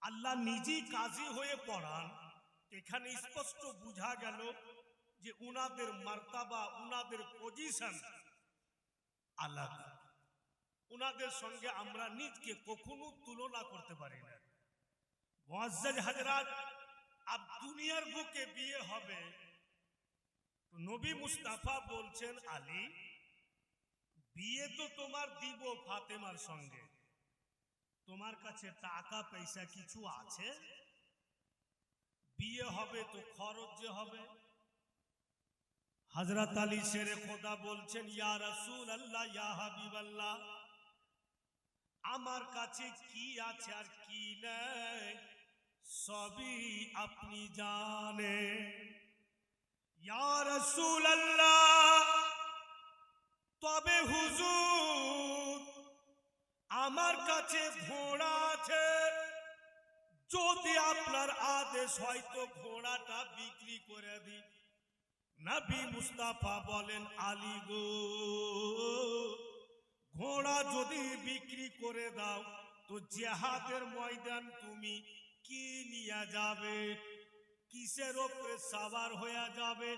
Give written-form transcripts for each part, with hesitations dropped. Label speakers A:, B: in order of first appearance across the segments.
A: আল্লাহ নিজেই কাজী হয়ে পড়ান। এখানে স্পষ্ট বোঝা গেল যে উনাদের মার্তাবা, উনাদের পজিশন আলাদা। উনাদের সঙ্গে আমরা নিজকে কখনো তুলনা করতে পারি না। মুআজ্জাজ হযরত, আব দুনিয়ার বুকে বিয়ে হবে, তো নবী মুস্তাফা বলছেন, আলী বিয়ে তো তোমার দিব ফাতেমার সঙ্গে, তোমার কাছে টাকা পয়সা কিছু আছে? বিয়ে হবে তো খরচ যে হবে। হযরত আলী শেরে খোদা বলছেন, ইয়া রাসূলুল্লাহ, ইয়া হাবিবাল্লাহ, আমার কাছে কি আছে আর কি নেই সবই আপনি জানেন। ইয়া রাসূলুল্লাহ, তবে হুজুর আমার কাছে ঘোড়া আছে, যদি আপনার আদেশ হয় তো ঘোড়াটা বিক্রি করে দিই। নবী মুস্তাফা বলেন, আলী গো, ঘোড়া যদি বিক্রি করে দাও তো জিহাদের ময়দান তুমি কি নিয়ে যাবে? কিসের উপরে সওয়ার হয়ে যাবে?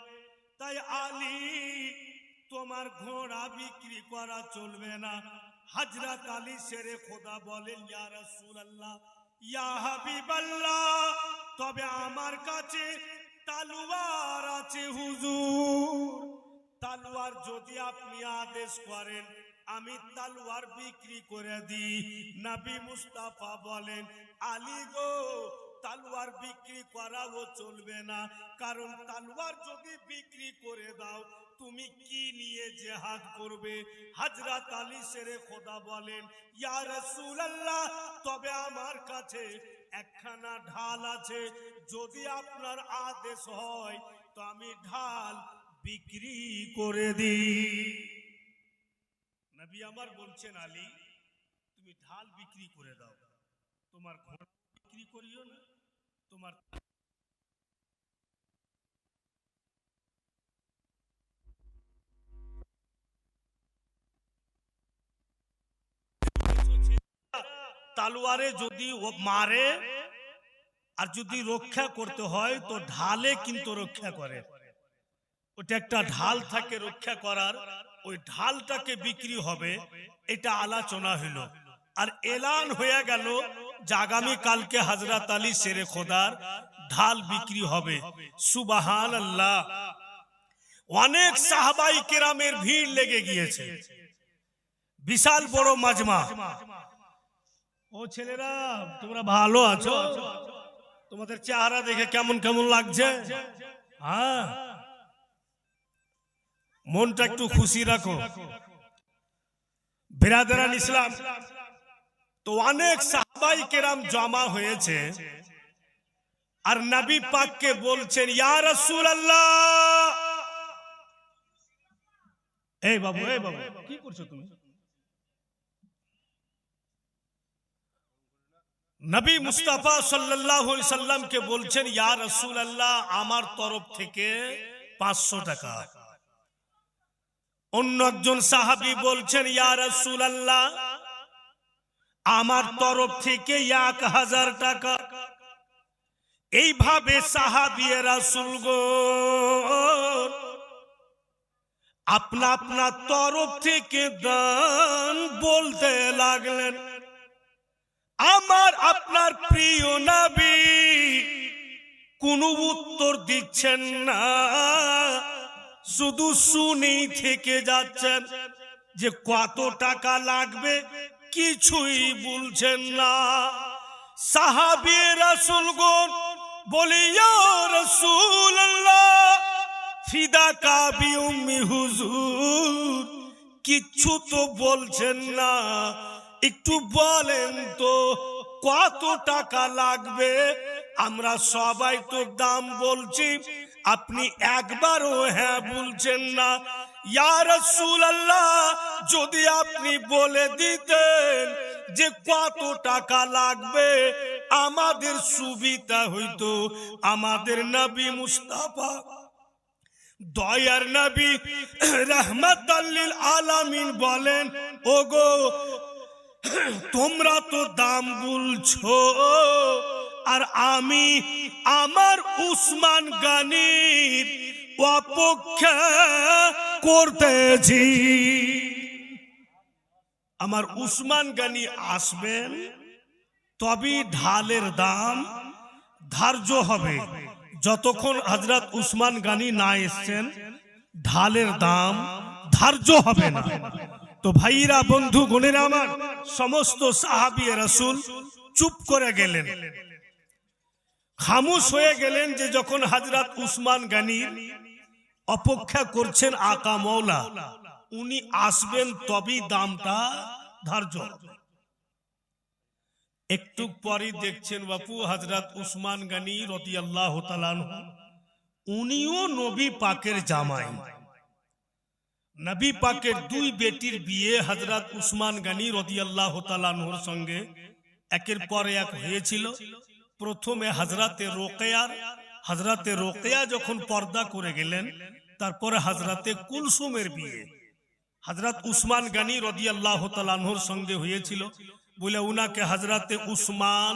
A: তাই আলী, তোমার ঘোড়া বিক্রি করা চলবে না। হযরত আলী শেরে খোদা বলেন, ইয়া রাসূলুল্লাহ, ইয়া হাবিবাল্লাহ, তবে আমার কাছে তলোয়ার আছে হুজুর। তলোয়ার যদি আপনি আদেশ করেন আমি তলোয়ার বিক্রি করে দিই। নবী মুস্তাফা বলেন, আলী গো, তলোয়ার বিক্রি করাও চলবে না, কারণ তলোয়ার যদি বিক্রি করে দাও তুমি কি নিয়ে জিহাদ করবে? হযরত আলী শেরে খোদা বলেন, ইয়া রাসূলুল্লাহ, তবে আমার কাছে একখানা ঢাল আছে, যদি আপনার আদেশ হয় তো আমি ঢাল বিক্রি করে দিই। নবী আমার বলছেন, আলী তুমি ঢাল বিক্রি করে দাও, তোমার ঘোড়া বিক্রি করিও না, তোমার তলোয়ারে যদি ও মারে আর যদি রক্ষা করতে হয় তো ঢালে কিন্তু রক্ষা করে। ওটা একটা ঢাল থাকে রক্ষা করার, ওই ঢালটাকে বিক্রি হবে, এটা আলোচনা হলো। আর এলান হয়ে গেল যে আগামী কালকে হযরত আলী শেরে খোদার ঢাল বিক্রি হবে। সুবহানাল্লাহ। অনেক সাহাবায়ে কেরামের ভিড় লেগে গিয়েছে, বিশাল বড় মাজমা। ও ছেলেরা, তোমরা ভালো আছো? তোমাদের চেহারা দেখে কেমন কেমন লাগছে? হ্যাঁ, মনটা একটু খুশি রাখো। বিরাদরান ইসলাম, তো অনেক সাহাবায়ে কেরাম জমা হয়েছে আর নবী পাককে বলছেন, ইয়া রাসূলুল্লাহ। এই বাবু, এই বাবু, কি করছো তুমি? নবী মুস্তাফা সাল্লাল্লাহু আলাইহি সাল্লামকে বলছেন, ইয়া রাসূলুল্লাহ, আমার তরফ থেকে 500 টাকা। অন্য একজন সাহাবী বলছেন, ইয়া রাসূলুল্লাহ, আমার তরফ থেকে 1000 টাকা। এইভাবে সাহাবী রাসূলগণ আপনা আপনা তরফ থেকে দান বলতে লাগলেন। আমার আপনার প্রিয় নবী কোনো উত্তর দিচ্ছেন না, শুধু শুনেই থেকে যাচ্ছেন যে কত টাকা লাগবে, কিছুই বলছেন না। সাহাবী রাসূলগণ বলে, ইয়া রাসূলুল্লাহ, ফিদাকা বিউম্মি, হুজুর কিচ্ছু তো বলছেন না, একটু বলেন তো কত টাকা লাগবে? আমরা সবাই তো দাম বলছি, আপনি একবারও হ্যাঁ বলছেন না। ইয়া রাসূলুল্লাহ, যদি আপনি বলে দিতেন যে কত টাকা লাগবে আমাদের সুবিধা হইতো। আমাদের নবী মুস্তাফা দয়ার নবী রাহমাতাল লিল আলামিন বলেন, ওগো তোমরা তো দাম বলছো, আর আমি আমার উসমান গনির অপেক্ষা করতেছি। আমার উসমান গনি আসবেন, তবে ঢালের দাম ধার্য হবে। যতক্ষণ হযরত উসমান গনি না এসেছেন, ঢালের দাম ধার্য হবে না। তো ভাইরা, বন্ধু গণেরা আমার, সমস্ত সাহাবী রাসূল চুপ করে গেলেন, খামোশ হয়ে গেলেন। যে যখন হযরত উসমান গনির অপেক্ষা করছেন আকা মওলা, উনি আসবেন তবেই দামটা ধার্য। একটু পরে দেখছেন বাপু হযরত উসমান গনি রাদিয়াল্লাহু তাআলা আনহু, উনিও নবী পাকের জামাই। নবী পাকের দুই বেটির বিয়ে হযরত উসমান গনি রাদিয়াল্লাহু তাআলা আনহুর সঙ্গে একের পর এক হয়েছিল। প্রথমে হযরতে রোকেয়া যখন পর্দা করে গেলেন, তারপরে হযরতে কুলসুমের বিয়ে হযরত উসমান গনি রাদিয়াল্লাহু তাআলা আনহুর সঙ্গে হয়েছিল, বলে উনাকে হযরতে উসমান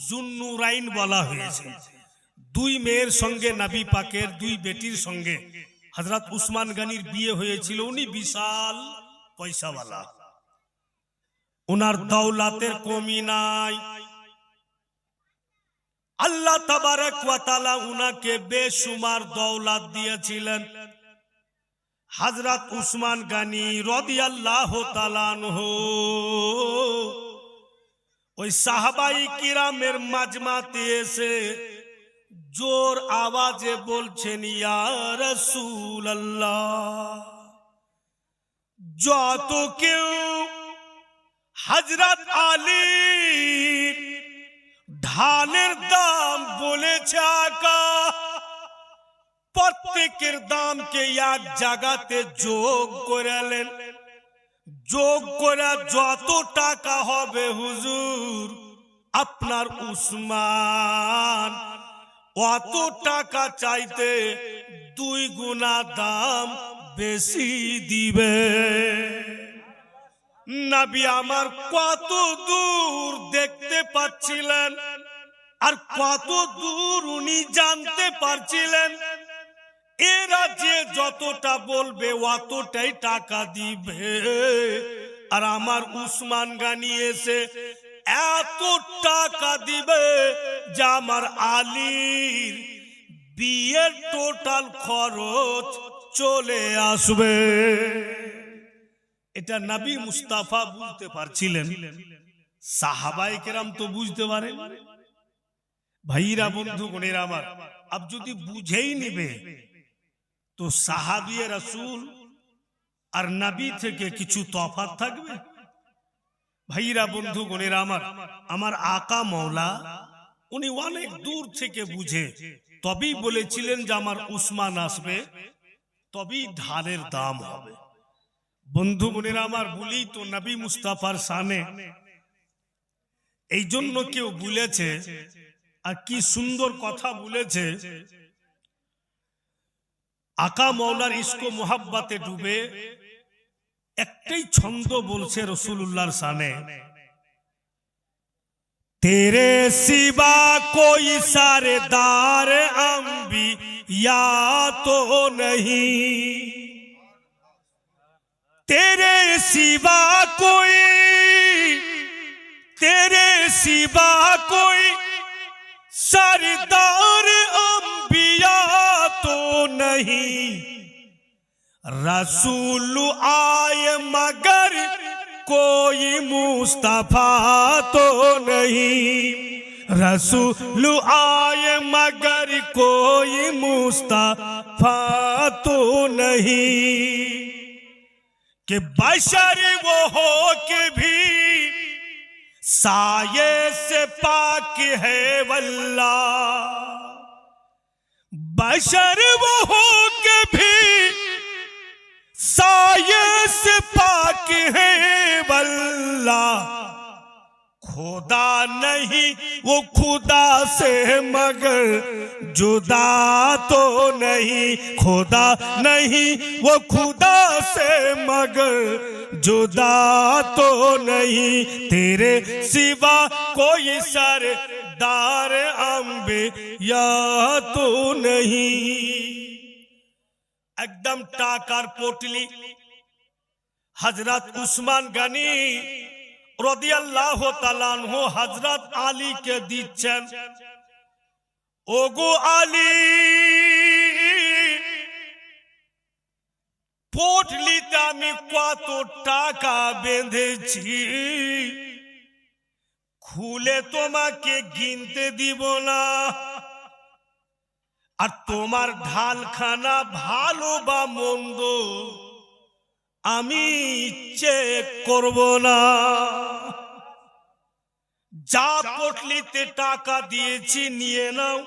A: জুন্নুরাইন বলা হয়েছে। দুই মেয়ের সঙ্গে, নবী পাকের দুই বেটির সঙ্গে হযরত উসমান গনির বিয়ে হয়েছিল। উনি বিশাল পয়সাওয়ালা, উনার দৌলতের কমি নাই। আল্লাহ তাবারক ওয়া তাআলা উনাকে বেশুমার দৌলত দিয়েছিলেন। হযরত উসমান গনি রাদিয়াল্লাহু তাআলা আনহু ওই সাহাবায়ে কিরামের মাজমাতে এসে জোর আওয়াজে বলছেন, ইয়া রাসূলুল্লাহ, যত কেউ হযরত আলীর ঢালের দাম বলেছে আকা, প্রত্যেকের দামকে এক জায়গাতে যোগ করালেন। যোগ করে যত টাকা হবে হুজুর, আপনার উসমান অত টাকা চাইতে 2 গুণা দাম বেশি দিবে। নবী আমার কত দূর দেখতে পাচ্ছিলেন, আর কত দূর উনি জানতে পারছিলেন। এরা যে যতটা বলবে অতটাই টাকা দিবে, আর আমার উসমান গনি এসে এত টাকা দিবে যে আমার আলীর বিয়ের টোটাল খরচ চলে আসবে। এটা নবী মুস্তাফা বুঝতে পারছিলেন, সাহাবায়ে কেরাম তো বুঝতে পারেন। ভাইরা, বন্ধু গণেরা আমার, আব যদি বুঝেই নিবে তো সাহাবী রাসূল আর নবী থেকে কিছু তফাৎ থাকবে? ভাইরা, বন্ধু গণেরা আমার, আমার আকা মওলা উনি অনেক দূর থেকে বুঝে তবেই বলেছিলেন যে আমার উসমান আসবে, তবেই ঢালের দাম হবে। বন্ধু বোনেরা আমার, বলি তো নবী মুস্তাফার শানে, এই জন্য কেউ বলেছে, আর কি সুন্দর কথা বলেছে, আকা মওলার ইশক ও মোহাব্বতে ডুবে একটাই ছন্দ বলছে রাসূলুল্লাহর শানে, तेरे सिवा कोई सरदार अंबिया तो नहीं, तेरे सिवा कोई सरदार अंबिया तो नहीं, रसूल आए मगर कोई मुस्तफा तो नहीं, रसूल आए मगर कोई मुस्तफा तो नहीं, कि बशर वो हो के भी साये से पाक है वल्लाह, बशर वो हो के भी साये से पाक है वल्लाह, खुदा नहीं वो खुदा से मगर जुदा तो नहीं, खुदा नहीं वो खुदा से मगर जुदा तो नहीं तेरे सिवा कोई सरदार अंबिया तो नहीं। एकदम टाकार पोटली हजरत उस्मान गनी রাদিয়াল্লাহু তাআলা আনহু হযরত আলী কে দিচ্ছেন। ওগো আলী, পোটলিতে আমি কত টাকা বেঁধেছি, খুলে তোমাকে গিনতে দিব না, আর তোমার ঢালখানা ভালো বা মন্দ আমি চেক করব না। যা পোটলিতে টাকা দিয়েছি নিয়ে নাও,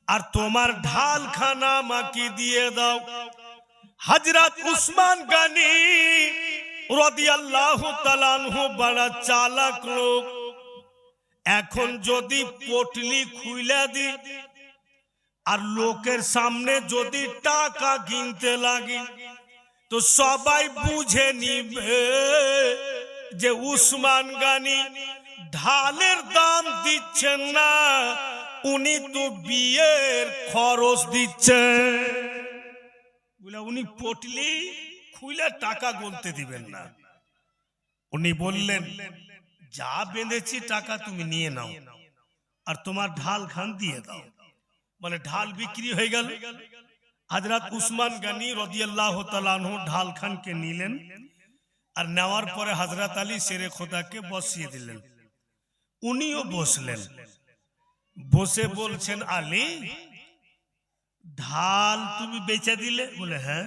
A: আর তোমার ঢালখানা আমাকে দিয়ে দাও। হযরত উসমান গনি রাদিয়াল্লাহু তাআলা আনহু বড় চালাক লোক। এখন যদি পোটলি খুলে দি আর লোকের সামনে যদি টাকা গিনতে লাগি, তো সবাই বুঝে নিবে যে উসমান গনি ঢালের দাম দিচ্ছেন না, উনি তো বিয়ের খরচ দিচ্ছেন। বলে উনি পোটলি খুলে টাকা গুনতে দিবেন না। উনি বললেন, যা বেঁধেছি টাকা তুমি নিয়ে নাও, আর তোমার ঢাল খান দিয়ে দাও। মানে ঢাল বিক্রি হয়ে গেল। হযরত উসমান গনি রাদিয়াল্লাহু তাআলা আনহু ঢাল খানকে নিলেন, আর নেওয়ার পরে হযরত আলী শেরে খোদাকে বসিয়ে দিলেন। উনিও বসলেন। বসে বলছেন, আলী, ঢাল তুমি বেচে দিলে? বলে হ্যাঁ।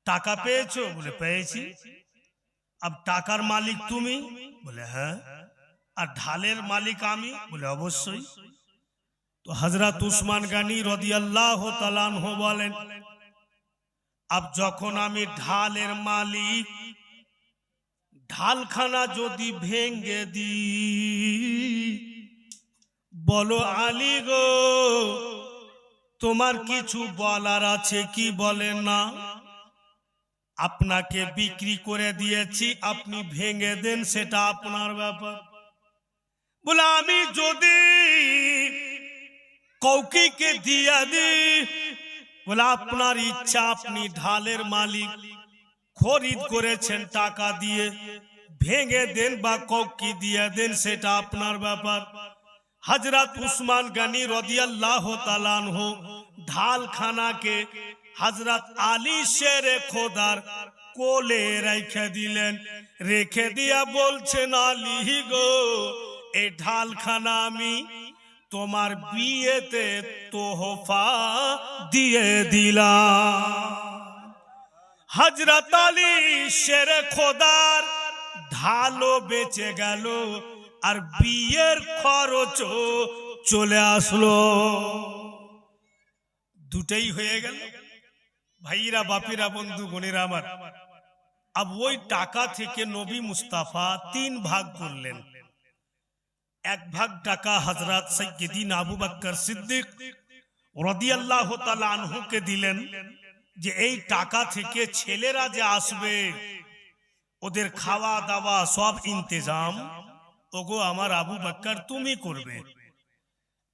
A: টাকা পেয়েছো? বলে পেয়েছি। अब টাকার মালিক তুমি? বলে হ্যাঁ। আর ঢালের মালিক আমি? বলে অবশ্যই। তো হযরত উসমান গনি রাদিয়াল্লাহু তাআলা আনহু বলেন, अब যখন আমি ঢালের মালিক, ঢালখানা যদি ভেঙে দি, বলো আলী গো, তোমার কিছু বলার আছে কি? বলেন না। আপনাকে বিক্রি করে দিয়েছি, আপনি ভেঙে দেন, সেটা আপনার ব্যাপার। বলে আমি যদি কৌকিকে দিয়ে দিই, বলে আপনার ইচ্ছা, আপনি ঢালের মালিক, খরিদ করেছেন টাকা দিয়ে, ভেঙে দেন বা কৌকি দিয়ে দেন, সেটা আপনার ব্যাপার। হযরত উসমান গনি রাদিয়াল্লাহু তাআলা আনহু ঢালখানাকে হযরত আলী শেরে খোদার কোলে রেখে দিলেন। রেখে দিয়া বলছেন, আলী গো, এই ঢালখানা আমি তোমার বিয়েতে তোহফা দিয়ে দিলাম। হযরত আলী শেরে খোদার ঢালও বেঁচে গেল, আর বিয়ের খরচও চলে আসলো। দুটেই হয়ে গেল। ভাইরা, বাপিরা, বন্ধু বোনেরা আমার, अब ওই টাকা থেকে নবী মুস্তাফা 3 ভাগ করলেন। এক ভাগ টাকা হযরত সাইয়্যিদিনা আবু বকর সিদ্দিক রাদিয়াল্লাহু তাআলা আনহুকে দিলেন, যে এই টাকা থেকে ছেলেরা যে আসবে ওদের খাওয়া দাওয়া সব ইন্তজাম ওগো আমার আবু বকর তুমি করবে।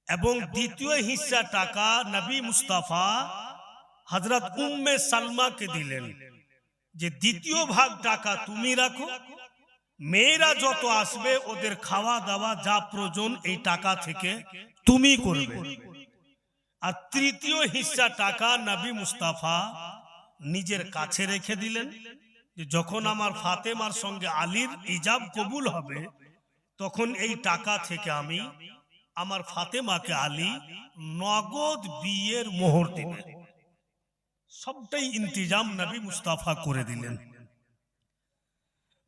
A: এবং দ্বিতীয় হিস্সা টাকা নবী মুস্তাফা হযরত উম্মে সালমাকে দিলেন, যে দ্বিতীয় ভাগ টাকা তুমি রাখো, মেয়েরা যত আসবে ওদের খাওয়া দাওয়া যা প্রয়োজন এই টাকা থেকে তুমি করবে। আর তৃতীয় হিস্সা টাকা নবী মুস্তাফা নিজের কাছে রেখে দিলেন, যে যখন আমার ফাতেমার সঙ্গে আলীর ইজাব কবুল হবে, তখন এই টাকা থেকে আমি আমার ফাতেমাকে আলী নগদ বিয়ের মোহর দিবেন। সবটাই ইন্তজাম নবী মুস্তাফা করে দিলেন।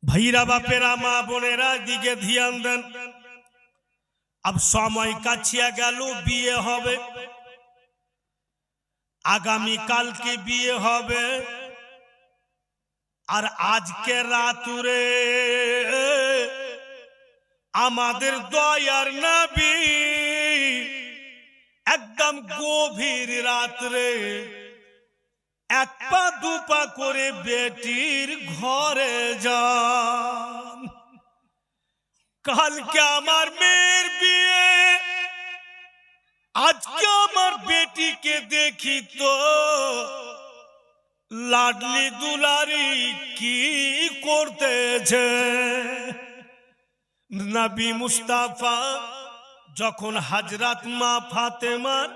A: ভাইরা, বাপেরা, মা বোনেরা, দিকে ধ্যান দেন। अब সময় কাছিয়া গেল, বিয়ে হবে। আগামী কালকে বিয়ে হবে। আর আজকে রাতুরে আমাদের দয়ার নবী একদম গভীর রাত্রে এক পা দু পা করে বেটির ঘরে যান। কালকে আমার মেয়ের বিয়ে, আজকে আমার বেটিকে দেখি তো লাডলি দুলারি কি করতেছে। নবী মুস্তাফা যখন হযরত মা ফাতেমার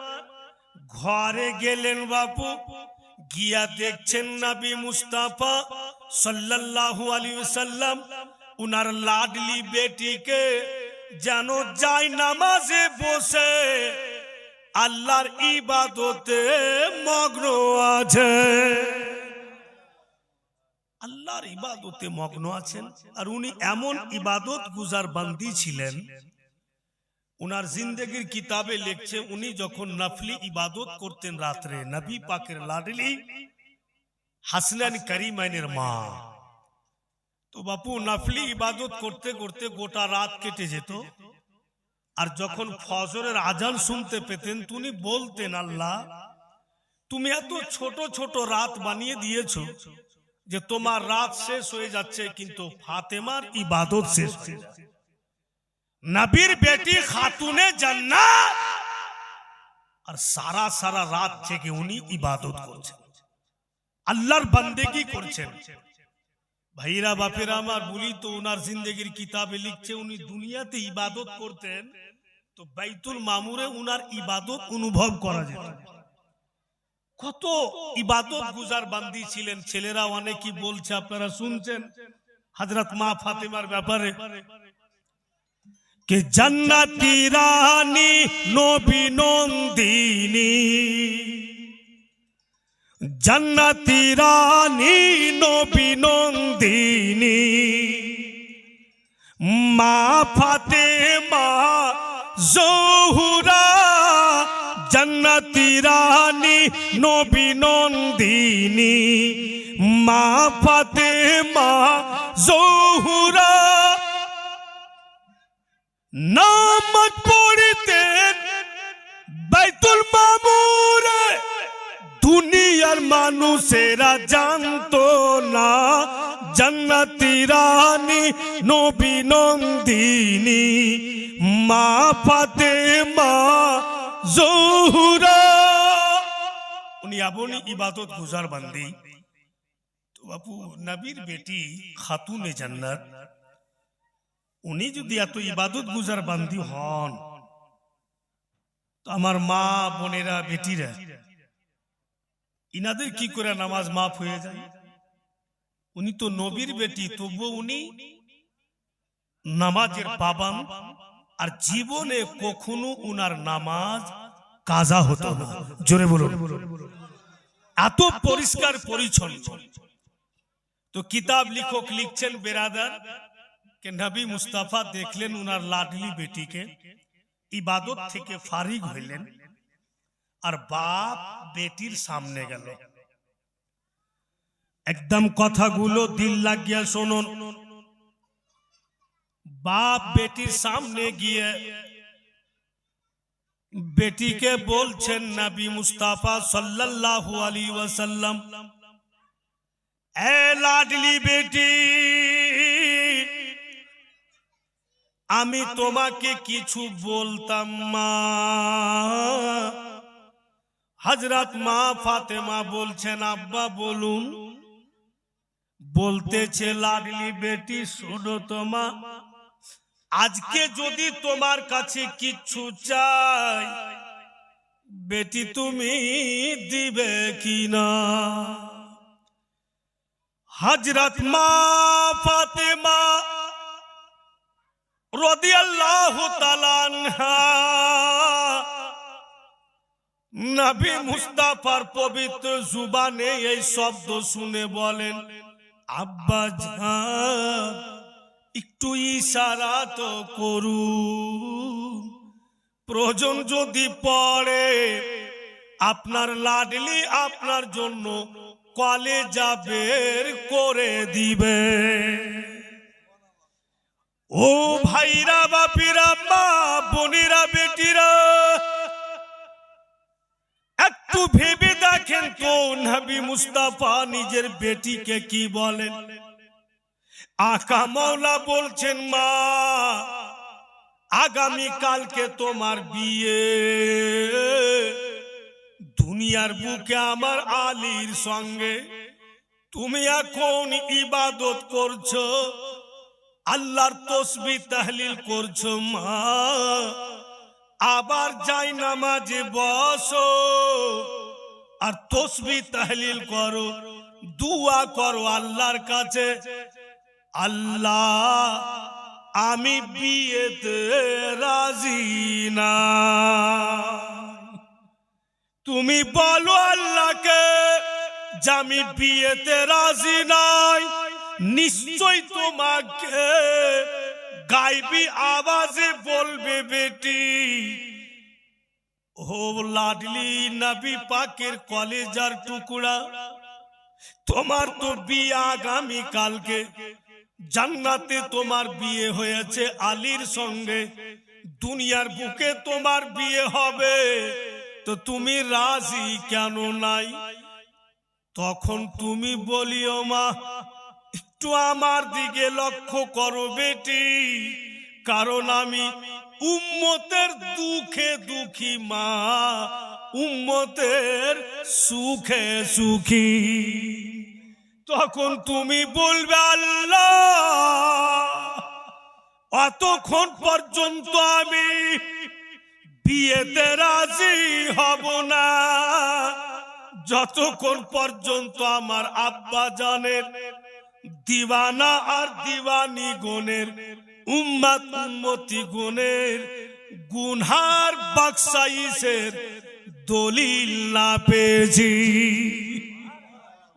A: ঘরে গেলেন বাপু, গিয়া দেখছেন নবী মুস্তাফা সাল্লাল্লাহু আলাইহি ওয়াসাল্লাম উনার লাডলি বেটিকে যেন যায় নামাজে বসে আল্লাহর ইবাদতে মগ্ন আছে, আল্লাহর ইবাদতে মগ্ন আছেন। আর উনি এমন ইবাদত গুজার বান্দি ছিলেন, উনার জিন্দেগির কিতাবে লিখছে উনি যখন নফলি ইবাদত করতেন রাত্রে, নবী পাকের লাডলি হাসনান করিমাইনের মা, তো বাপু নফলি ইবাদত করতে করতে গোটা রাত কেটে যেত। আর যখন ফজরের আজান শুনতে পেতেন তিনি বলতেন, আল্লাহ তুমি এত ছোট ছোট রাত বানিয়ে দিয়েছো যে তোমার রাত শেষ হয়ে যাচ্ছে কিন্তু ফাতেমার ইবাদত শেষ হয়ে যাচ্ছে। নবীর বেটি খাতুনে জান্নাত, আর সারা সারা রাত থেকে উনি ইবাদত করছেন, আল্লাহর বান্দেগি করছেন। ভাইরা বাপেরা আমার বলি তো, উনার জিন্দেগির কিতাবে লিখছে উনি দুনিয়াতে ইবাদত করতেন তো বাইতুল মামুরে উনার ইবাদত অনুভব করা যেত। কত ইবাদত গুজার বান্দি ছিলেন। ছেলেরা অনেকই বলছে, আপনারা শুনছেন হযরত মা ফাতেমার ব্যাপারে, কে জান্নাতি রানী নবী নন্দিনী, জান্নাতি রানী নবী নন্দিনী, মা ফাতেমা জোহরা, জান্নাতি রানী নবী নন্দিনী, মা ফাতেমা জোহরা। নামাজ পড়তেন বাইতুল মামুরে, দুনিয়ার মানুষেরা জানতো না জান্নাতি রানী নবী নন্দিনী, মা ফাতেমা জোহরা। উনি আপনি ইবাদত গুজার বান্দি। তো বাপু নবীর বেটি খাতুনে জান্নাত, উনি যদি এত ইবাদত গুজার বান্দি হন তো আমার মা বোনেরা বেটিরা ইনাদের কি করে নামাজ মাফ হয়ে যায়? উনি তো নবীর বেটি, তবুও উনি নামাজের পাবান, আর জীবনে কখনো উনার নামাজ কাজা হতো না। জোরে বলুন, এত পরিষ্কার পরিচ্ছন্ন। তো কিতাব লিখক লিখছেন বেরাদার কে নবী মুস্তাফা দেখলেন উনার লাডলি বেটিকে, ইবাদত থেকে ফারিগ হইলেন, আর বাপ বেটির সামনে গেল। একদম কথাগুলো দিল লাগিয়া শুনুন। বাপ বেটির সামনে গিয়ে বেটিকে বলছেন নবী মুস্তাফা সাল্লাল্লাহু আলাইহি ওয়াসাল্লাম, এ লাডলি বেটি, আমি তোমাকে কিছু বলতাম মা। হযরত মা ফাতেমা বলছেন, আব্বা বলুন। বলতেছে লাডলি বেটি, শোনো তো মা, আজকে যদি তোমার কাছে কিছু চাই বেটি তুমি দিবে কিনা? হযরত মা ফাতেমা রাদিয়াল্লাহু তাআলা আনহা নবী মুস্তাফার পবিত্র জুবানে এই শব্দ শুনে বলেন, আব্বা জান একটু ইশারা তো করুন, প্রয়োজন যদি পড়ে আপনার লাডলি আপনার জন্য কলেজা বের করে দিবে। ও ভাইরা বাপিরা মা বোনেরা বেটিরা, একটু ভেবে দেখেন তো নবী মুস্তাফা নিজের বেটিকে কি বলেন? আকা মৌলা বলছেন, মা আগামী কালকে তোমার বিয়ে, দুনিয়ার বুকে আমার আলীর সঙ্গে তুমি এখন ইবাদত করছো, আল্লাহর তসবিহ তাহলিল করছো। মা আবার যাই নামাজে বসো আর তসবিহ তাহলিল করো, দুয়া করো আল্লাহর কাছে, আল্লাহ আমি বিয়েতে রাজি না। তুমি বলো আল্লাহকে যে আমি বিয়েতে রাজি নাই, নিশ্চয় তোমাকে গায়বী আওয়াজে বলবে, বেটি ও লাডলি নবী পাকের কলেজার টুকরা, তোমার তো বিয়ে আগামী কালকে, জান্নাতে তোমার বিয়ে হয়েছে আলীর সঙ্গে, দুনিয়ার বুকে তোমার বিয়ে হবে, তো তুমি রাজি কেন নাই? তখন তুমি বলিও, মা একটু আমার দিকে লক্ষ্য করো বেটি, কারণ আমি উম্মতের দুঃখে দুঃখী, মা উম্মতের সুখে সুখী। তখন তুমি বলবে, আল্লাহ অতক্ষণ পর্যন্ত আমি বিয়েতে রাজি হব না, যতক্ষণ পর্যন্ত আমার আব্বা জানের দিওয়ানা আর দিওয়ানি গুণের উম্মত উম্মতি গুণের গুনহার বখশাইশের দলিল না পেয়েছি।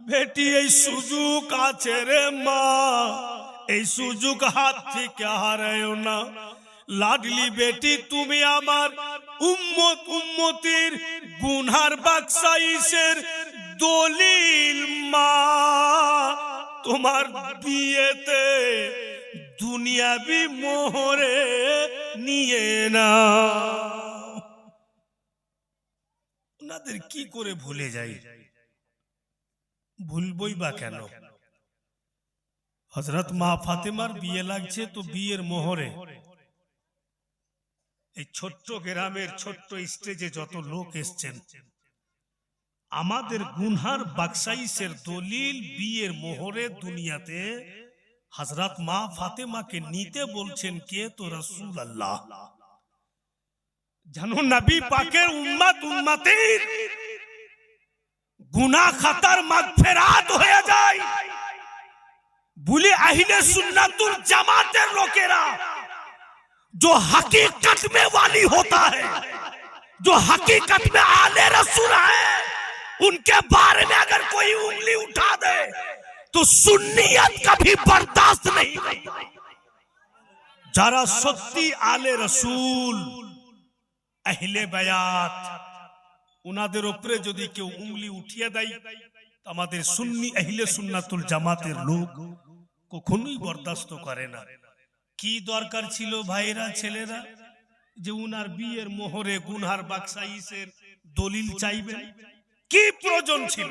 A: বেটি এই সুযোগ আছে রে মা, এই সুযোগ হাত থেকে হারায়ও না। লাডলি বেটি তুমি আমার উম্মত উম্মতির গুনহার বখশাইশের দলিল, মা তোমার বিয়েতে দুনিয়াবি মোহরে নিয়ে না। ওনাদের কি করে ভুলে যাই? ভুলবই বা কেন? হযরত মা ফাতেমার বিয়ে লাগছে তো বিয়ের মোহরে এই ছোট্ট গ্রামের ছোট্ট স্টেজে যত লোক এসছেন, আমাদের গুনহার বখশাইশের দলিল বিয়ের মোহরে দুনিয়াতে হযরত মা ফাতেমাকে নিতে বলছেন কে? তো রাসূলুল্লাহ। জানো নবী পাকের উম্মত উম্মতির গুনাহ খাতার মাগফিরাত হয়ে যায় বলে আহলে সুন্নাতুল জামাতের লোকেরা, जो हकीकत में वाली होता है, जो हकीकत में आले रसूल है, उनके बारे में अगर कोई उंगली उठा दे तो सुन्नियत कभी बर्दाश्त नहीं करती। যারা সত্যি আলে রসুল আহলে বায়াত, উনাদের উপরে যদি কেউ উংলি উঠিয়ে দেয়, আমাদের সুন্নি আহলে সুন্নাতুল জামাতের লোক কখনোই বরদাস্ত করে না। কি দরকার ছিল ভাইরা ছেলেরা যে উনার বিয়ের মোহরে গুনহার বখশাইশের দলিল চাইবেন? কি প্রয়োজন ছিল?